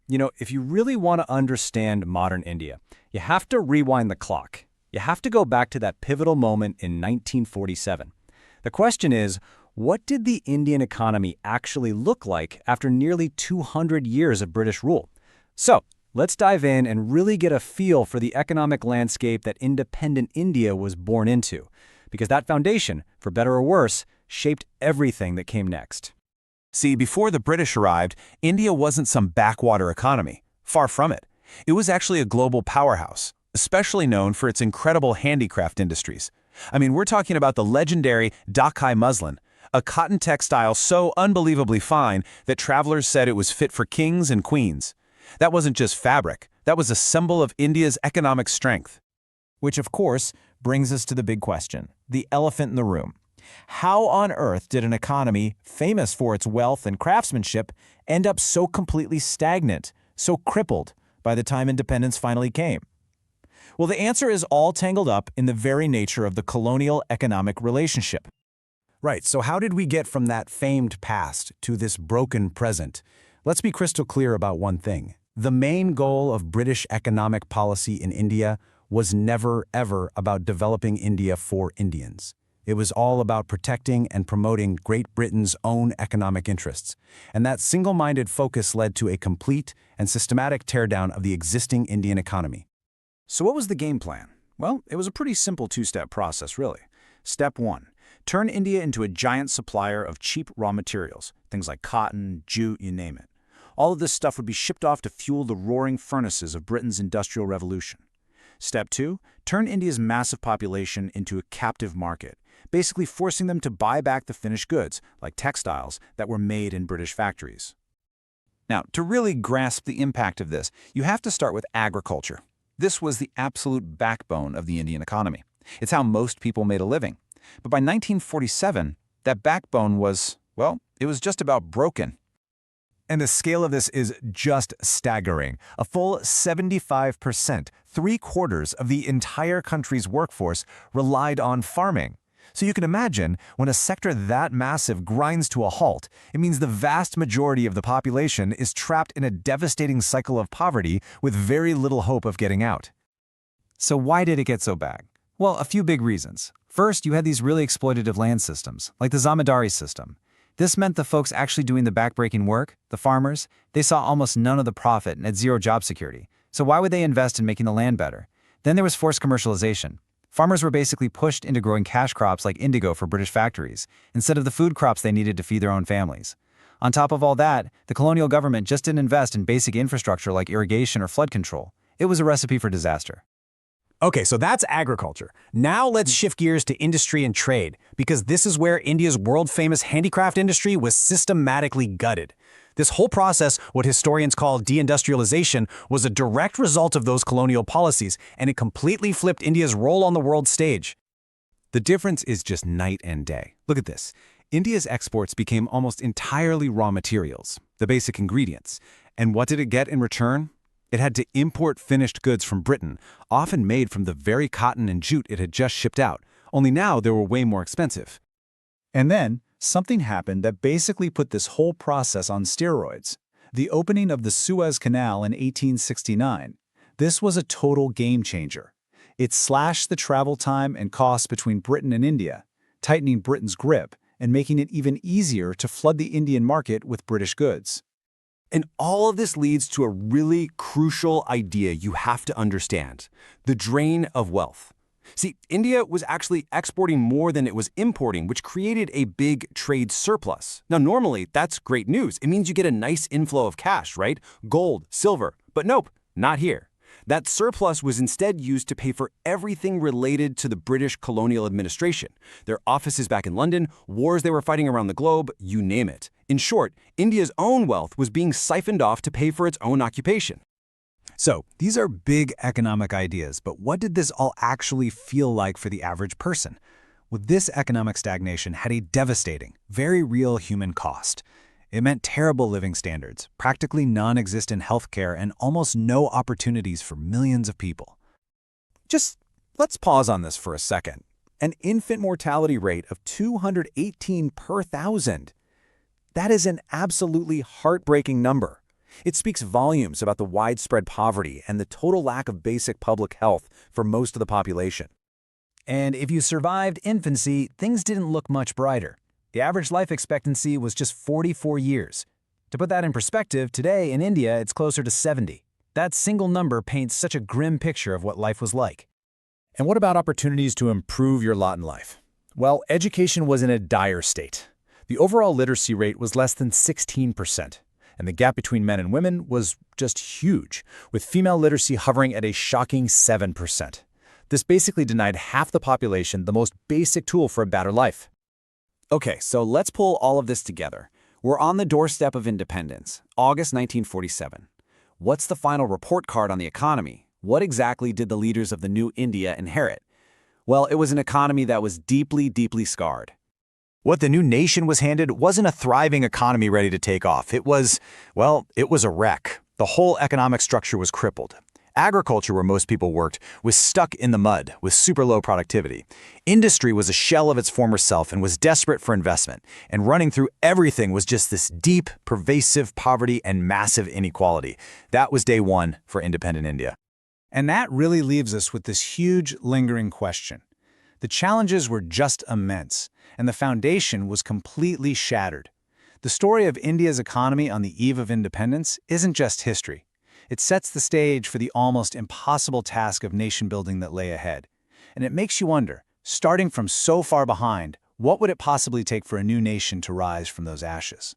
If you really want to understand modern India, you have to rewind the clock. You have to go back to that pivotal moment in 1947. The question is, what did the Indian economy actually look like after nearly 200 years of British rule? So, let's dive in and really get a feel for the economic landscape that independent India was born into, because that foundation, for better or worse, shaped everything that came next. See, before the British arrived, India wasn't some backwater economy. Far from it. It was actually a global powerhouse, especially known for its incredible handicraft industries. We're talking about the legendary Dhakai muslin, a cotton textile so unbelievably fine that travelers said it was fit for kings and queens. That wasn't just fabric, that was a symbol of India's economic strength. Which, of course, brings us to the big question, the elephant in the room. How on earth did an economy famous for its wealth and craftsmanship end up so completely stagnant, so crippled by the time independence finally came? Well, the answer is all tangled up in the very nature of the colonial economic relationship. Right, so how did we get from that famed past to this broken present? Let's be crystal clear about one thing. The main goal of British economic policy in India was never, ever about developing India for Indians. It was all about protecting and promoting Great Britain's own economic interests. And that single-minded focus led to a complete and systematic teardown of the existing Indian economy. So what was the game plan? Well, it was a pretty simple two-step process, really. Step 1. Turn India into a giant supplier of cheap raw materials, things like cotton, jute, you name it. All of this stuff would be shipped off to fuel the roaring furnaces of Britain's Industrial Revolution. Step 2. Turn India's massive population into a captive market, basically forcing them to buy back the finished goods, like textiles, that were made in British factories. Now, to really grasp the impact of this, you have to start with agriculture. This was the absolute backbone of the Indian economy. It's how most people made a living. But by 1947, that backbone was, well, it was just about broken. And the scale of this is just staggering. A full 75%, 3/4 of the entire country's workforce relied on farming. So you can imagine, when a sector that massive grinds to a halt, it means the vast majority of the population is trapped in a devastating cycle of poverty with very little hope of getting out. So why did it get so bad? Well, a few big reasons. First, you had these really exploitative land systems, like the Zamindari system. This meant the folks actually doing the backbreaking work, the farmers, they saw almost none of the profit and had zero job security. So why would they invest in making the land better? Then there was forced commercialization. Farmers were basically pushed into growing cash crops like indigo for British factories, instead of the food crops they needed to feed their own families. On top of all that, the colonial government just didn't invest in basic infrastructure like irrigation or flood control. It was a recipe for disaster. Okay, so that's agriculture. Now let's shift gears to industry and trade, because this is where India's world-famous handicraft industry was systematically gutted. This whole process, what historians call deindustrialization, was a direct result of those colonial policies, and it completely flipped India's role on the world stage. The difference is just night and day. Look at this. India's exports became almost entirely raw materials, the basic ingredients. And what did it get in return? It had to import finished goods from Britain, often made from the very cotton and jute it had just shipped out, only now they were way more expensive. And then, something happened that basically put this whole process on steroids. The opening of the Suez Canal in 1869. This was a total game changer. It slashed the travel time and costs between Britain and India, tightening Britain's grip and making it even easier to flood the Indian market with British goods. And all of this leads to a really crucial idea you have to understand: the drain of wealth. See, India was actually exporting more than it was importing, which created a big trade surplus. Now, normally, that's great news. It means you get a nice inflow of cash, right? Gold, silver. But nope, not here. That surplus was instead used to pay for everything related to the British colonial administration. Their offices back in London, wars they were fighting around the globe, you name it. In short, India's own wealth was being siphoned off to pay for its own occupation. So, these are big economic ideas, but what did this all actually feel like for the average person? Well, this economic stagnation had a devastating, very real human cost. It meant terrible living standards, practically non-existent healthcare, and almost no opportunities for millions of people. Just let's pause on this for a second. An infant mortality rate of 218 per thousand. That is an absolutely heartbreaking number. It speaks volumes about the widespread poverty and the total lack of basic public health for most of the population. And if you survived infancy, things didn't look much brighter. The average life expectancy was just 44 years. To put that in perspective, today in India it's closer to 70. That single number paints such a grim picture of what life was like. And what about opportunities to improve your lot in life? Well, education was in a dire state. The overall literacy rate was less than 16%, and the gap between men and women was just huge, with female literacy hovering at a shocking 7%. This basically denied half the population the most basic tool for a better life. Okay, so let's pull all of this together. We're on the doorstep of independence, August 1947. What's the final report card on the economy? What exactly did the leaders of the new India inherit? Well, it was an economy that was deeply, deeply scarred. What the new nation was handed wasn't a thriving economy ready to take off. It was a wreck. The whole economic structure was crippled. Agriculture, where most people worked, was stuck in the mud with super low productivity. Industry was a shell of its former self and was desperate for investment. And running through everything was just this deep, pervasive poverty and massive inequality. That was day one for independent India. And that really leaves us with this huge, lingering question. The challenges were just immense, and the foundation was completely shattered. The story of India's economy on the eve of independence isn't just history. It sets the stage for the almost impossible task of nation-building that lay ahead. And it makes you wonder, starting from so far behind, what would it possibly take for a new nation to rise from those ashes?